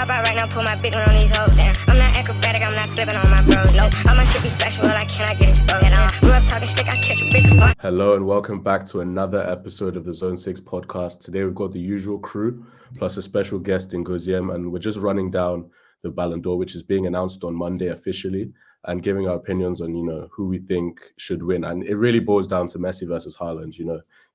Hop out right now, pull my big one on these hoes down. I'm not acrobatic, I'm not flipping on my bros. No, all my shit be factual, I cannot get exposed. Grew up talking shit, I catch a bitch. Hello and welcome back to another episode of the Zone 6 podcast. Today we've got the usual crew plus a special guest in Goziem, and we're just running down the Ballon D'or, which is being announced on Monday officially, and giving our opinions on, who we think should win. And it really boils down to Messi versus Haaland.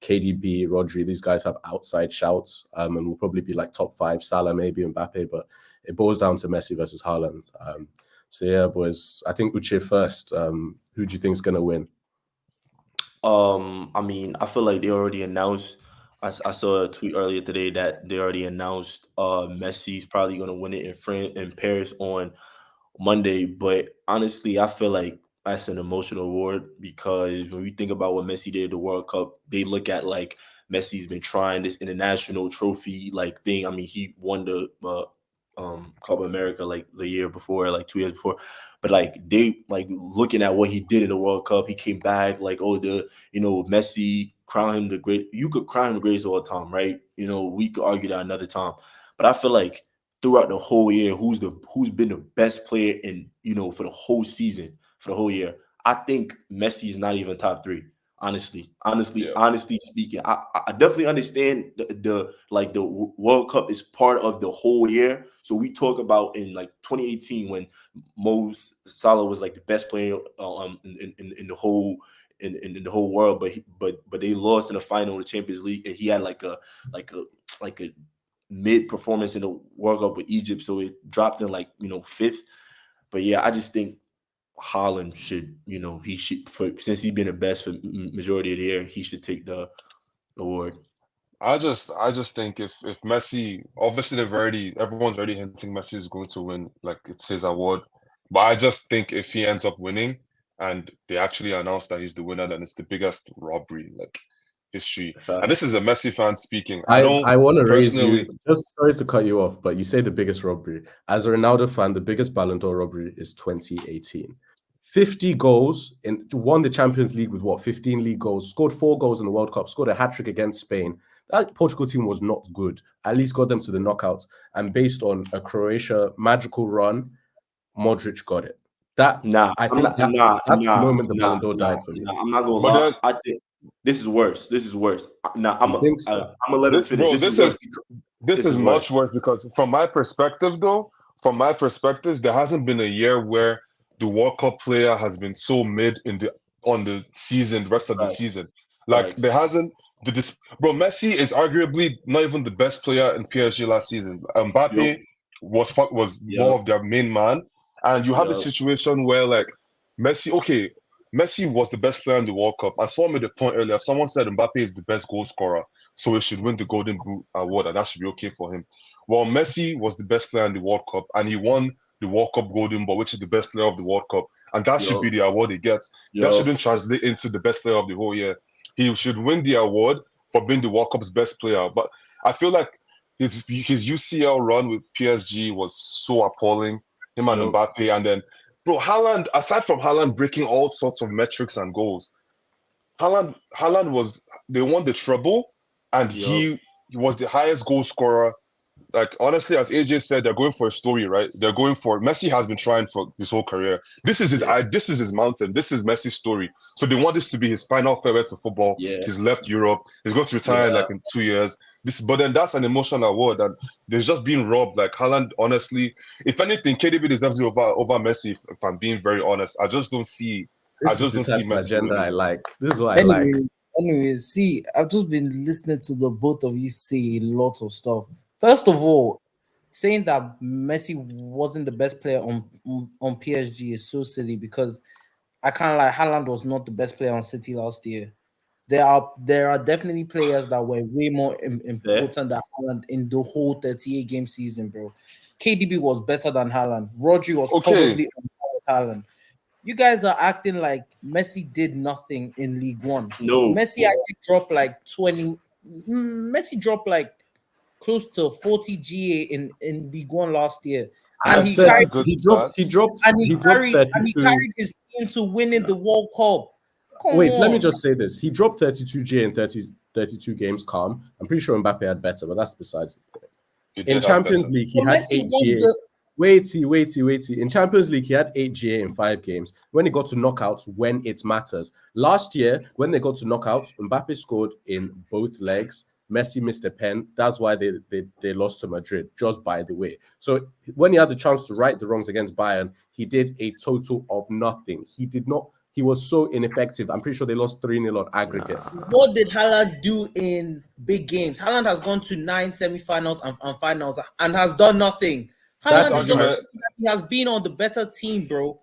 KDB, Rodri, these guys have outside shouts, and will probably be like top 5, Salah, maybe Mbappe, but it boils down to Messi versus Haaland. So yeah, boys, I think Uche first. Who do you think is going to win? I feel like they already announced. I saw a tweet earlier today that they already announced Messi's probably going to win it in Paris on Monday. But honestly, I feel like that's an emotional award because when we think about what Messi did at the World Cup, they look at like Messi's been trying this international trophy like thing. I mean, he won the Copa America like the year before, like 2 years before. But like they like looking at what he did in the World Cup, he came back like, Messi, crown him the great. You could crown him the greatest of all time, right? We could argue that another time. But I feel like throughout the whole year, who's been the best player in for the whole season, for the whole year? I think Messi is not even top 3. Honestly speaking, I definitely understand the World Cup is part of the whole year. So we talk about in like 2018 when Salah was like the best player in the whole in the whole world, but they lost in the final of the Champions League, and he had like a mid performance in the World Cup with Egypt, so it dropped in 5th. But yeah, I just think Haaland should, since he's been the best for majority of the year, he should take the award. I just think if Messi, obviously everyone's already hinting Messi is going to win, like it's his award. But I just think if he ends up winning and they actually announce that he's the winner, then it's the biggest robbery like history. And this is a Messi fan speaking. I want to raise you. Just sorry to cut you off, but you say the biggest robbery. As a Ronaldo fan, the biggest Ballon d'Or robbery is 2018. 50 goals, won the Champions League with 15 league goals, scored 4 goals in the World Cup, scored a hat-trick against Spain. That Portugal team was not good. At least got them to the knockouts. And based on a Croatia magical run, Modric got it. That's the moment the Ballon d'Or died for me. I'm not going to lie. I think this is worse. I'm going to let him finish. This is much worse because from my perspective, there hasn't been a year where the World Cup player has been so mid on the season, the rest of the season. There hasn't. Messi is arguably not even the best player in PSG last season. Mbappe was one of their main man, and you have a situation where Messi was the best player in the World Cup. I saw made a point earlier. Someone said Mbappe is the best goal scorer, so he should win the Golden Boot award, and that should be okay for him. Well, Messi was the best player in the World Cup, and he won the World Cup Golden Ball, which is the best player of the World Cup, and that should be the award he gets. That shouldn't translate into the best player of the whole year. He should win the award for being the World Cup's best player. But I feel like his UCL run with PSG was so appalling. Him and Mbappe, and then Haaland. Aside from Haaland breaking all sorts of metrics and goals, Haaland they won the treble, and he was the highest goal scorer. Like, honestly, as AJ said, they're going for a story, right? Messi has been trying for his whole career. This is his mountain. This is Messi's story. So they want this to be his final farewell to football. Yeah. He's left Europe. He's going to retire in 2 years. But then that's an emotional award, and there's just being robbed. Like Haaland, honestly, if anything, KDB deserves it over Messi. If I'm being very honest, I just don't see. Messi agenda. I like. This is what I like. Anyways, see, I've just been listening to the both of you say a lot of stuff. First of all, saying that Messi wasn't the best player on PSG is so silly because I can't lie, Haaland was not the best player on City last year. There are definitely players that were way more important than Haaland in the whole 38 game season, bro. KDB was better than Haaland. Rodri was probably on par with Haaland. You guys are acting like Messi did nothing in League One. No. Messi actually dropped like 20. Messi dropped like close to 40 GA in League One last year. And he carried his team to winning the World Cup. Let me just say this. He dropped 32 GA in 32 games calm. I'm pretty sure Mbappe had better, but that's besides the point. He In did have better. Champions League, he But had Messi 8 won GA. the. Waity. In Champions League, he had 8 GA in 5 games. When he got to knockouts, when it matters. Last year, when they got to knockouts, Mbappe scored in both legs. Messi missed a pen. That's why they lost to Madrid, just by the way. So when he had the chance to right the wrongs against Bayern, he did a total of nothing. He did not. He was so ineffective. I'm pretty sure they lost 3-0 on aggregate. What did Haaland do in big games? Haaland has gone to 9 semi-finals and finals and has done nothing. That's Haaland is the argument- he has been on the better team, bro.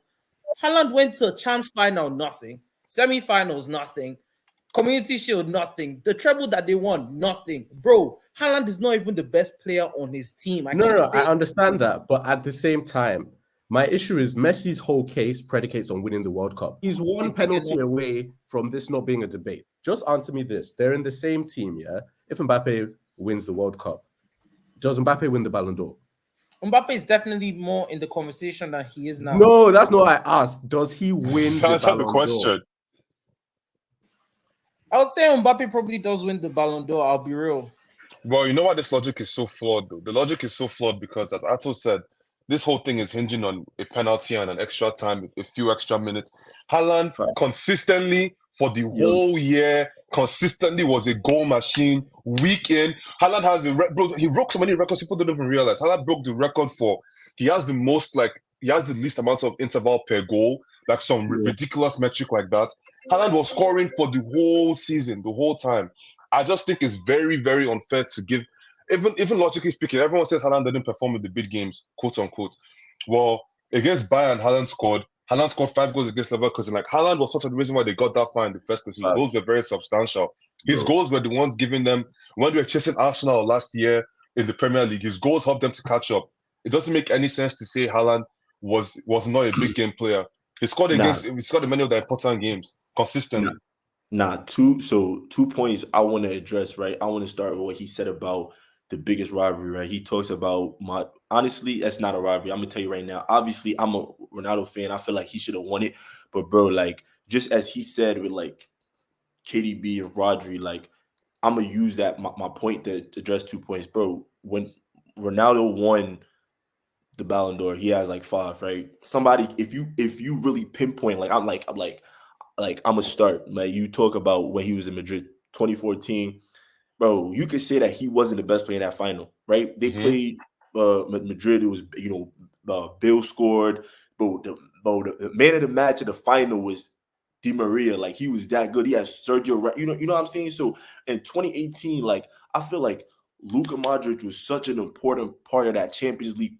Haaland went to a Champs final, nothing. Semi-finals, nothing. Community Shield, nothing. The treble that they won, nothing. Bro, Haaland is not even the best player on his team. I understand that. But at the same time, my issue is Messi's whole case predicates on winning the World Cup. He's one penalty away from this not being a debate. Just answer me this. They're in the same team, yeah? If Mbappe wins the World Cup, does Mbappe win the Ballon d'Or? Mbappe is definitely more in the conversation than he is now. No, that's not what I asked. Does he win the That's not Ballon the question. d'Or? I would say Mbappe probably does win the Ballon d'Or. I'll be real. Well, you know why this logic is so flawed, though? The logic is so flawed because, as Ato said, this whole thing is hinging on a penalty and an extra time, a few extra minutes. Haaland consistently for the whole year, consistently was a goal machine. Week in, Haaland has he broke so many records people don't even realize. Haaland broke the record for he has the least amount of interval per goal, like some ridiculous metric like that. Haaland was scoring for the whole season, the whole time. I just think it's very, very unfair to give, even logically speaking, everyone says Haaland didn't perform in the big games, quote unquote. Well, against Bayern, Haaland scored 5 goals against Leverkusen. Like, Haaland was such a reason why they got that far in the first place. His goals were very substantial. His goals were the ones giving them, when they were chasing Arsenal last year in the Premier League, his goals helped them to catch up. It doesn't make any sense to say Haaland was not a big game player. He scored in many of the important games consistently. Two points I want to address, right? I want to start with what he said about the biggest rivalry, right? He talks about honestly, that's not a rivalry. I'm gonna tell you right now. Obviously, I'm a Ronaldo fan. I feel like he should have won it. But bro, like, just as he said with like KDB and Rodri, like, I'm gonna use that my point to address 2 points. Bro, when Ronaldo won the Ballon d'Or, he has like 5, right? Somebody, if you really pinpoint, like I'm gonna start. Like, you talk about when he was in Madrid, 2014, bro. You could say that he wasn't the best player in that final, right? They played Madrid. It was Bill scored, but the man of the match in the final was Di Maria. Like, he was that good. He had Sergio. You know what I'm saying? So in 2018, like, I feel like Luka Modric was such an important part of that Champions League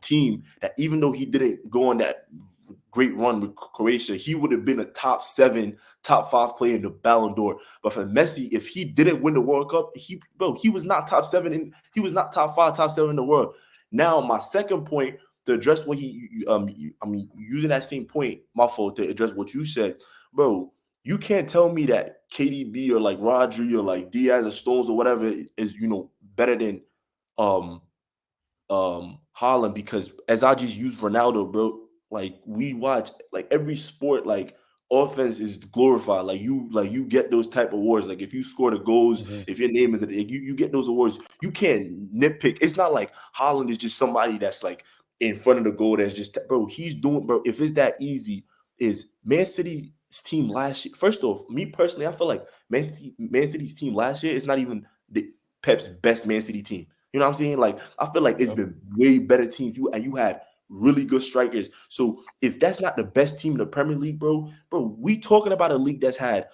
team that even though he didn't go on that great run with Croatia, he would have been a top 7, top 5 player in the Ballon d'Or. But for Messi, if he didn't win the World Cup, he was not top 7 and he was not top 5, top 7 in the world. Now, my second point to address what using that same point, my fault, to address what you said, bro. You can't tell me that KDB or like Rodri or like Diaz or Stones or whatever is better than Haaland, because as I just used Ronaldo, bro. Like, we watch, like, every sport, like, offense is glorified. Like, you get those type of awards. Like, if you score the goals, if your name is you get those awards. You can't nitpick. It's not like Haaland is just somebody that's like in front of the goal. That's just, bro. He's doing, bro. If it's that easy, is Man City's team last year? First off, me personally, I feel like Man City's team last year is not even Pep's best Man City team. You know what I'm saying? Like, I feel like it's been way better teams. You had really good strikers. So if that's not the best team in the Premier League, bro, we talking about a league that's had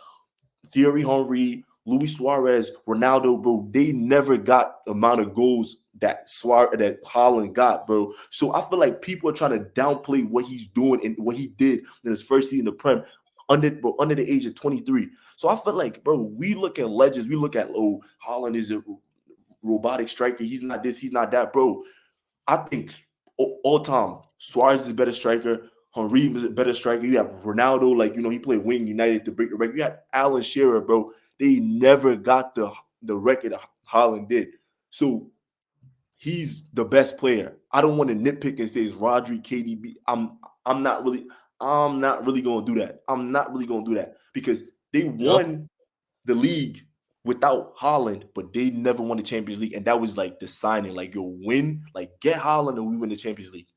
Thierry Henry, Luis Suarez, Ronaldo, bro. They never got the amount of goals that Haaland got, bro. So I feel like people are trying to downplay what he's doing and what he did in his first season in the Prem under the age of 23. So I feel like, bro, we look at legends. We look at, Haaland is a robotic striker. He's not this, he's not that, bro. I think all time, Suarez is a better striker. Henry is a better striker. You have Ronaldo, like, he played wing United to break the record. You had Alan Shearer, bro. They never got the record Haaland did. So he's the best player. I don't want to nitpick and say it's Rodri, KDB. I'm not really gonna do that. I'm not really gonna do that because they won the league without Haaland, but they never won the Champions League, and that was like the signing, like your win, like get Haaland and we win the Champions League,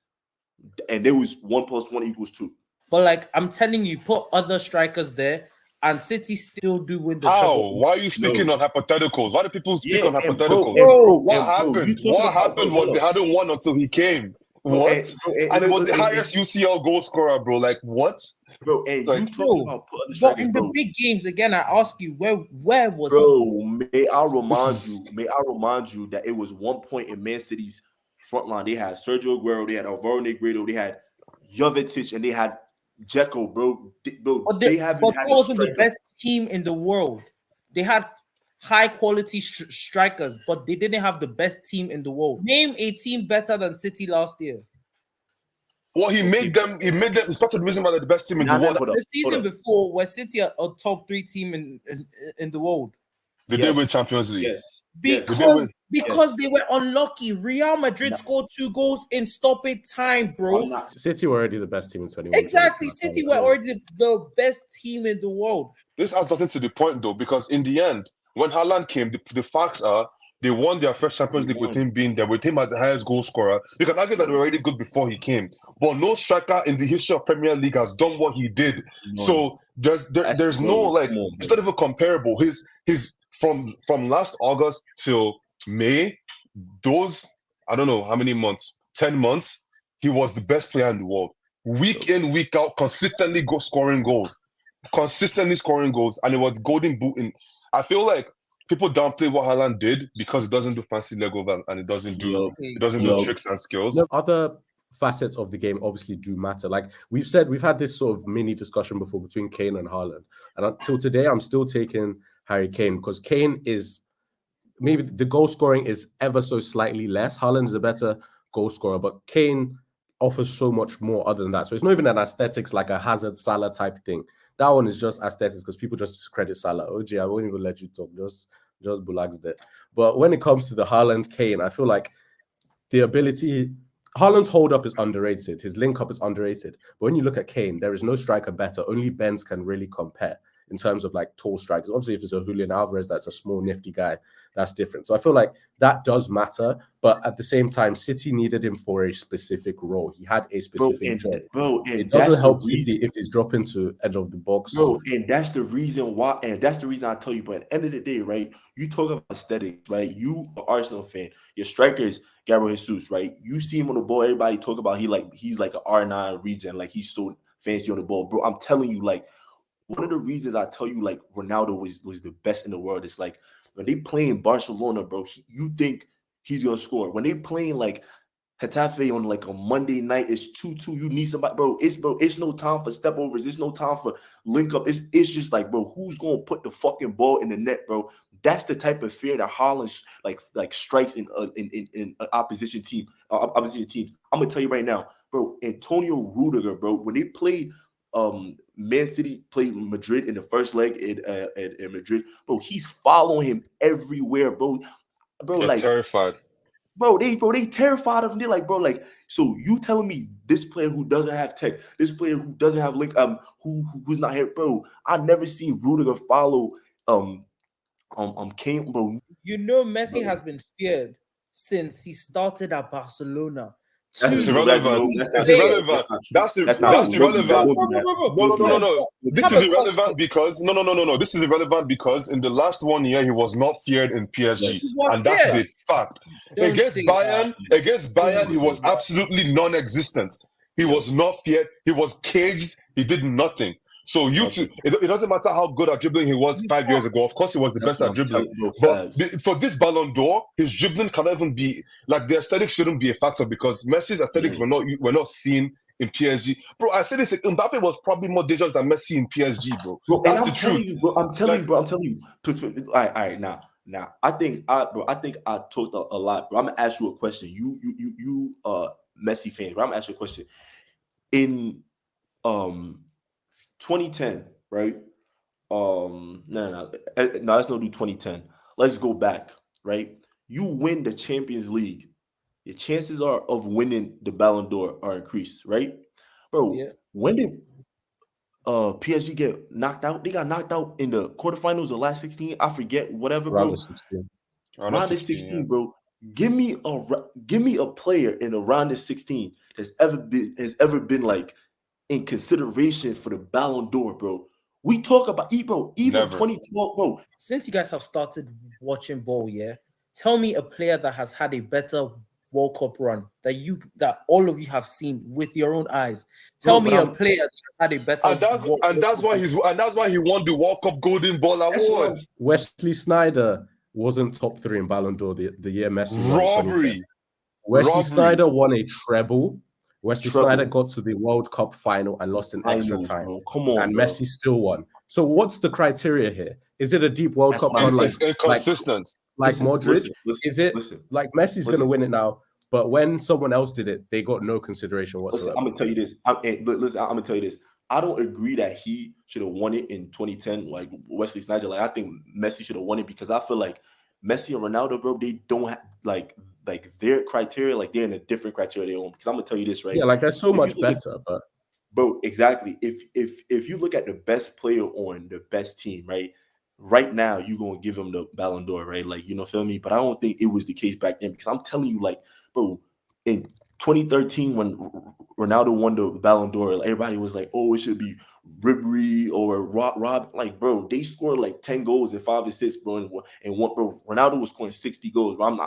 and there was 1 + 1 = 2. But like I'm telling you, put other strikers there, and City still do win the How? treble. Why are you speaking on hypotheticals? Why do people speak on and hypotheticals? bro, What happened? you talking What about, happened bro, was they hadn't won until he came. What? And it was the highest UCL goal scorer, bro. Like what? Bro, and Like, you talking about put other But strikers, in the bro. big games, again, I ask you, where was Bro, may I This is- remind you that it was one point in Man City's front line. They had Sergio Aguero, they had Alvaro Negredo, they had Jovetic, and they had Dzeko, bro. But They haven't that had a wasn't the striker. best team in the world. They had high quality strikers, but they didn't have the best team in the world. Name a team better than City last year. Well, he made them. He started the reason why they're the best team in the world. Hold up, The season hold up. before, was City a top 3 team in the world? They did win Champions League. Yes. Because they were unlucky. Real Madrid scored 2 goals in stoppage time, bro. City were already the best team in 21. Exactly. City were already the best team in the world. This has nothing to the point though, because in the end, when Haaland came, the facts are they won their first Champions League with him being there, with him as the highest goal scorer. You can argue that they were already good before he came, but no striker in the history of Premier League has done what he did. So there's no like it's not even comparable. His from last August till May, those I don't know how many months, 10 months, he was the best player in the world. Week in, week out, consistently scoring goals, and it was golden boot. I feel like people downplay what Haaland did because it doesn't do fancy leg over and it doesn't do tricks and skills. Other facets of the game obviously do matter. Like we've said, we've had this sort of mini discussion before between Kane and Haaland, and until today, I'm still taking Harry Kane because Kane is maybe the goal scoring is ever so slightly less. Haaland is a better goal scorer, but Kane offers so much more other than that. So it's not even an aesthetics like a Hazard Salah type thing. That one is just aesthetics because people just discredit Salah. OG, I won't even let you talk. Just relax there. But when it comes to the Haaland Kane, I feel like the ability, Haaland's hold up is underrated. His link up is underrated. But when you look at Kane, there is no striker better. Only Benz can really compare in terms of like tall strikers. Obviously, if it's a Julian Alvarez, that's a small, nifty guy. That's different. So I feel like that does matter. But at the same time, City needed him for a specific role. He had a specific job. It doesn't help City if he's dropping to edge of the box. And that's the reason why. And that's the reason I tell you. But at the end of the day, right, you talk about aesthetics, right? You an Arsenal fan. Your striker is Gabriel Jesus, right? You see him on the ball. Everybody talk about he's like an R9 regen. Like he's so fancy on the ball. Bro, I'm telling you, like, one of the reasons I tell you, like, Ronaldo was the best in the world. It's like, when they playing Barcelona, bro, you think he's going to score. When they playing, like, Getafe on, like, a Monday night, it's 2-2. You need somebody. It's no time for step overs. It's no time for link up. It's just like, bro, who's going to put the fucking ball in the net, bro? That's the type of fear that Haaland, like strikes in opposition team. Opposition teams. I'm going to tell you right now, bro, Antonio Rudiger, bro, when they played Man City played Madrid in the first leg in Madrid, bro. He's following him everywhere, bro. They're like terrified. They terrified of him. They're like, bro, like, so you telling me this player who doesn't have tech, this player who doesn't have link, who's not here, bro? I never seen Rudiger follow Kane, bro. You know, Messi has been feared since he started at Barcelona. That's irrelevant. That's irrelevant. That's irrelevant. No. This is irrelevant because This is irrelevant because in the last 1 year he was not feared in PSG, and that's a fact. Against Bayern, he was absolutely non-existent. He was not feared. He was caged. He did nothing. So it doesn't matter how good at dribbling he was 5 years ago. Of course, he was the best at dribbling. But for this Ballon d'Or, his dribbling cannot even be like the aesthetics shouldn't be a factor because Messi's aesthetics were not seen in PSG. Bro, I said this. Mbappe was probably more dangerous than Messi in PSG, bro. That's the truth. I'm telling you. All right, now. I think I talked a lot, bro. I'm gonna ask you a question. You Messi fans, bro. I'm gonna ask you a question. In 2010, right? No, let's not do 2010. Let's go back, right? You win the Champions League, your chances of winning the Ballon d'Or are increased, right? Bro, when did PSG get knocked out. They got knocked out in the quarterfinals or last 16. I forget, whatever, Round bro. of 16. Round of 16, bro. Give me a player in a round of 16 has ever been like in consideration for the Ballon d'Or, bro. We talk about bro, even Never. 2012, bro. Since you guys have started watching ball, yeah, tell me a player that has had a better World Cup run that all of you have seen with your own eyes. Tell Bro, me a player that had a better And that's why he won the World Cup Golden Ball That's what award. Wesley Sneijder wasn't top 3 in Ballon d'Or the year Messi won 2010. Robbery. Wesley Robbery. Sneijder won a treble. Wesley Treble. Sneijder got to the World Cup final and lost in extra Finals, time. bro. Come on, And bro. Messi still won. So what's the criteria here? Is it a deep World That's Cup what I'm run saying. It's inconsistent. like Listen, Modric? listen, Is it listen. like Messi's going to win it now? But when someone else did it, they got no consideration whatsoever. Listen, I'm gonna tell you this. I'm gonna tell you this. I don't agree that he should have won it in 2010, like Wesley Sneijder. Like I think Messi should have won it because I feel like Messi and Ronaldo, bro, they don't have like their criteria, like they're in a different criteria they own. Because I'm gonna tell you this, right? Yeah, like they're so If much you look at- better. But Bro, exactly. If you look at the best player on the best team, right now you're gonna give him the Ballon d'Or, right? Like, you know, feel me? But I don't think it was the case back then because I'm telling you, like, bro, in 2013 when Ronaldo won the Ballon d'Or, like, everybody was like, oh, it should be Ribery or Rob. Like, bro, they scored like 10 goals and 5 assists, bro, and one, bro. Ronaldo was scoring 60 goals, bro.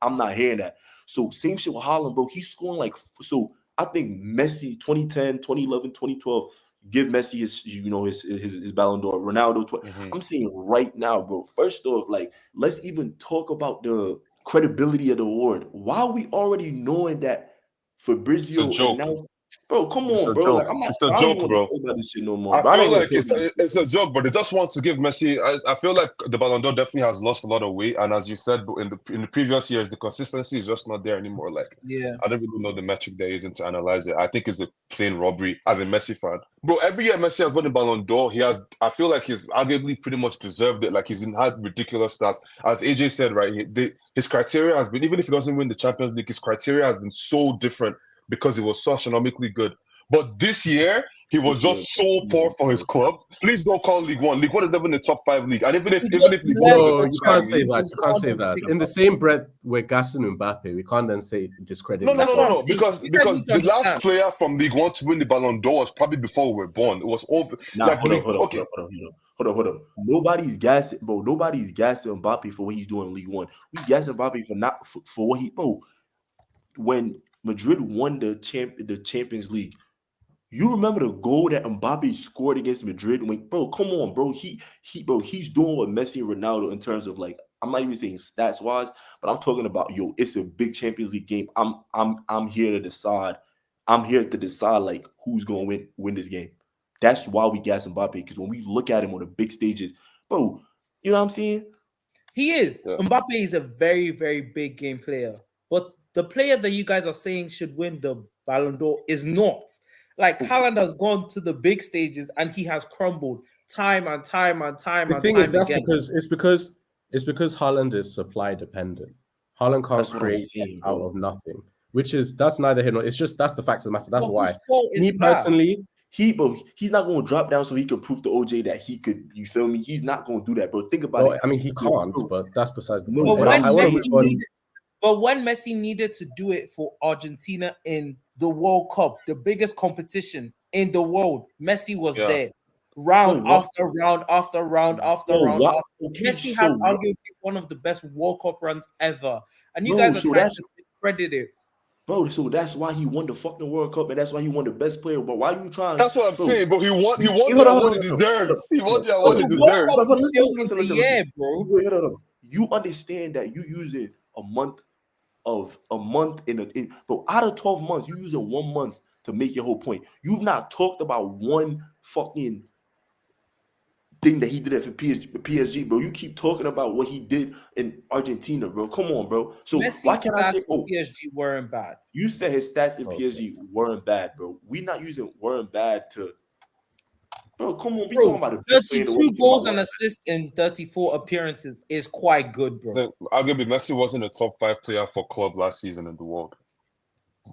I'm not hearing that. So same shit with Haaland, bro. He's scoring like so. I think Messi 2010, 2011, 2012, give Messi his Ballon d'Or. Ronaldo, I'm saying right now, bro. First off, like, let's even talk about the credibility of the award. Why we already knowing that Fabrizio It's a joke. announced, bro, come It's on, a bro. joke. Like, I'm not, It's a I don't even joke, want to bro. talk about this shit no more. I Bro. I don't feel even like wanna talk about this it's shit, a joke, but they just want to give Messi. I feel like the Ballon d'Or definitely has lost a lot of weight, and as you said, in the previous years, the consistency is just not there anymore. Like, Yeah. I don't really know the metric they're using to analyze it. I think it's a plain robbery as a Messi fan, bro. Every year Messi has won the Ballon d'Or, I feel like he's arguably pretty much deserved it. Like he's had ridiculous stats, as AJ said, right? His criteria has been, even if he doesn't win the Champions League, his criteria has been so different because he was so astronomically good. But this year, he was just so poor for his club. Please don't call League One. League One is never in the top 5 league. And even if League One is the no, top you 5 can't say league, that. You can't say that. In the same breath, we're gassing Mbappe. We can't then say discredit. No. Because the last player from League One to win the Ballon d'Or was probably before we were born. It was over. Nah, hold on. Nobody's gassing, bro. Nobody's gassing Mbappe for what he's doing in League One. We gassing Mbappe for what he, bro. When Madrid won the Champions League, you remember the goal that Mbappe scored against Madrid? Bro, come on, bro. He's doing what Messi and Ronaldo in terms of, like, I'm not even saying stats wise, but I'm talking about, it's a big Champions League game. I'm here to decide. I'm here to decide like who's gonna win this game. That's why we gas Mbappe, because when we look at him on the big stages, bro, you know what I'm saying? He is. Yeah. Mbappe is a very, very big game player. But the player that you guys are saying should win the Ballon d'Or is not. Like, Haaland has gone to the big stages and he has crumbled time and time and time The and thing time is, that's again. because Haaland is supply dependent. Haaland can't create out of nothing, that's neither here nor. It's just that's the fact of the matter. That's why me personally, he's not going to drop down so he can prove to OJ that he could. You feel me? He's not going to do that, bro. Think about it. I mean, he can't, but that's besides the point. But when Messi needed to do it for Argentina in the World Cup, the biggest competition in the world, Messi was there. Round after round after round after round. Messi had arguably one of the best World Cup runs ever. And you guys are trying to discredit it. Bro, so that's why he won the fucking World Cup, and that's why he won the best player. But why are you trying? That's what I'm saying, bro. He won the award he deserves. He won the award he deserves. Listen. You understand that you using a month bro, out of 12 months, you using 1 month to make your whole point. You've not talked about one fucking thing that he did for PSG, bro. You keep talking about what he did in Argentina, bro. Come on, bro. So Messi's why can't I say, PSG weren't bad? You said his stats in PSG weren't bad, bro. We not using weren't bad to, bro. Come on, we talking about the 32 goals and assists in 34 appearances is quite good, bro. Arguably, Messi wasn't a top 5 player for club last season in the world.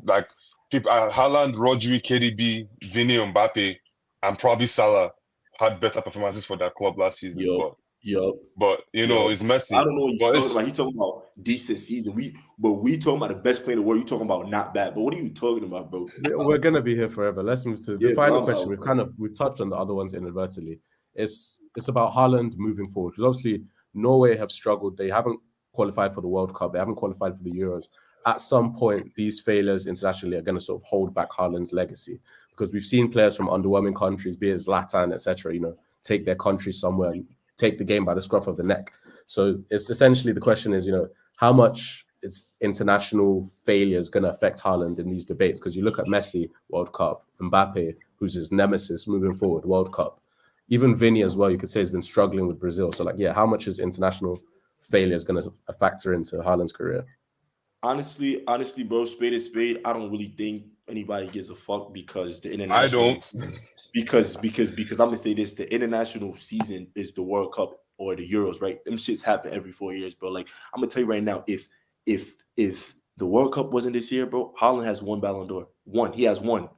Like Haaland, Rodri, KDB, Vinny, Mbappe. and probably Salah had better performances for that club last season. Yup. But it's Messi. I don't know what But you're talking about. He talking about decent season. We talking about the best player in the world. You talking about not bad. But what are you talking about, bro? We're gonna be here forever. Let's move to the Yeah, final bro, question. We've touched on the other ones inadvertently. It's about Haaland moving forward, because obviously Norway have struggled. They haven't qualified for the World Cup. They haven't qualified for the Euros. At some point, these failures internationally are going to sort of hold back Haaland's legacy, because we've seen players from underwhelming countries, be it Zlatan, etc., take their country somewhere and take the game by the scruff of the neck. So it's essentially, the question is, how much is international failures going to affect Haaland in these debates? Because you look at Messi, World Cup, Mbappe, who's his nemesis moving forward, World Cup. Even Vinny as well, you could say, has been struggling with Brazil. So, how much is international failures going to factor into Haaland's career? Honestly, bro, spade is spade. I don't really think anybody gives a fuck, because the international. I don't. Because I'm gonna say this: the international season is the World Cup or the Euros, right? Them shits happen every 4 years, bro. Like, I'm gonna tell you right now, if the World Cup wasn't this year, bro, Haaland has one Ballon d'Or. He has one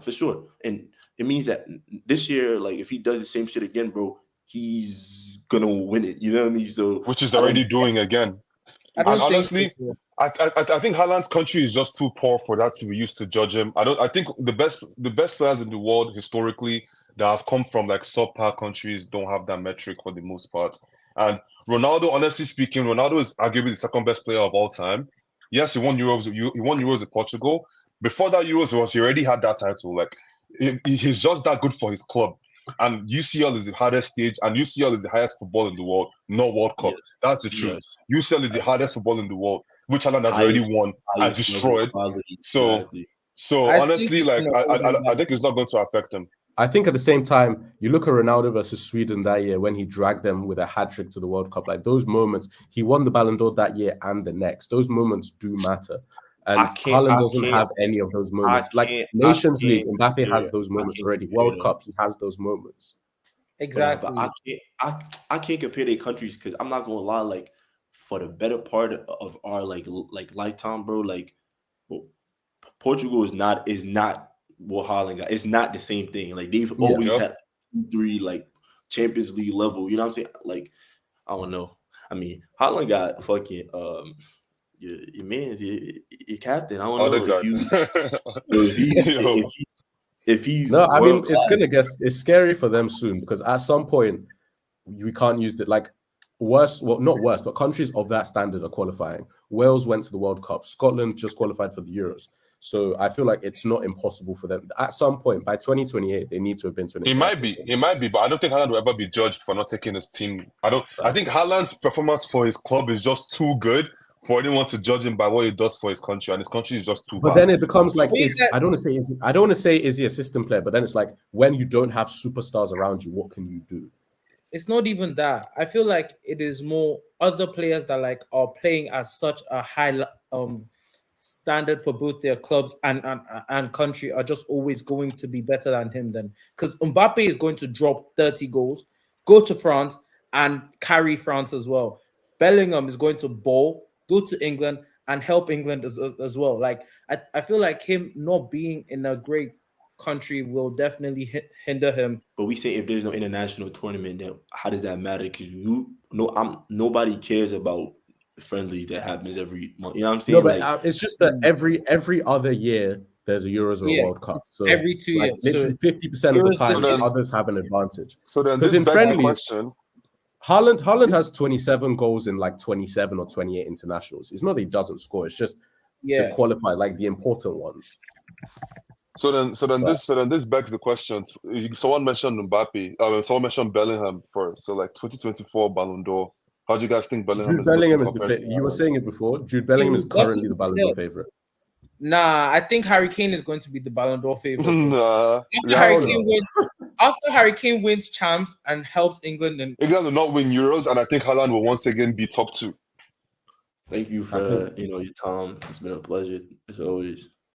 for sure, and it means that this year, like, if he does the same shit again, bro, he's gonna win it. You know what I mean? So, which is already doing again. I don't And think honestly, so. I think Haaland's country is just too poor for that to be used to judge him. I think the best players in the world historically that have come from like subpar countries don't have that metric for the most part. And Ronaldo, honestly speaking, Ronaldo is arguably the second best player of all time. Yes, he won Euros. He won Euros in Portugal. Before that Euros he already had that title. Like, he's just that good for his club. And UCL is the hardest stage, and UCL is the highest football in the world, not World Cup. Yes. That's the truth. Yes. UCL is the hardest football in the world, which Haaland has already won and destroyed. So, exactly. I honestly, think, I think it's not going to affect him. I think at the same time, you look at Ronaldo versus Sweden that year when he dragged them with a hat-trick to the World Cup. Like, those moments, he won the Ballon d'Or that year and the next. Those moments do matter. And Haaland doesn't have any of those moments. Like Nations League, Mbappe has those moments already. World Cup, he has those moments. exactly. But I can't compare their countries, because I'm not gonna lie. Like, for the better part of our like lifetime, bro. Like, Portugal is not what Haaland got. It's not the same thing. Like, they've always had 2-3 like Champions League level. You know what I'm saying? Like, I don't know. I mean, Haaland got fucking your man's your captain. I don't know if he's no. I mean, world-class. it's scary for them soon, because at some point we can't use it. Like, not worse, but countries of that standard are qualifying. Wales went to the World Cup. Scotland just qualified for the Euros. So I feel like it's not impossible for them. At some point, by 2028, they need to have been to an international. He might be, but I don't think Haaland will ever be judged for not taking his team. I think Haaland's performance for his club is just too good for anyone to judge him by what he does for his country, and his country is just too bad. But then it becomes like, I don't want to say is he a system player, but then it's like, when you don't have superstars around you, what can you do? It's not even that. I feel like it is more other players that like are playing at such a high standard for both their clubs and country are just always going to be better than him. Then, because Mbappe is going to drop 30 goals, go to France and carry France as well. Bellingham is going to ball, go to England and help England as well. Like, I feel like him not being in a great country will definitely hinder him. But we say, if there's no international tournament, then how does that matter? Because nobody cares about the friendlies that happens every month. You know what I'm saying? No, but it's just that every other year there's a Euros or a World Cup. So every 2 years, literally 50% of the time, others have an advantage. So then, this begs the question. Haaland has 27 goals in like 27 or 28 internationals. It's not that he doesn't score. It's just to qualify, like the important ones. So then this begs the question. Someone mentioned Mbappe. Someone mentioned Bellingham first. So like 2024 Ballon d'Or. How do you guys think Bellingham Jude Bellingham is you were saying it before. Jude Bellingham is currently the Ballon d'Or favorite. Nah, I think Harry Kane is going to be the Ballon d'Or favorite. After Harry Kane wins champs and helps England, and England will not win Euros, and I think Haaland will once again be top 2. Thank you for your time. It's been a pleasure as always.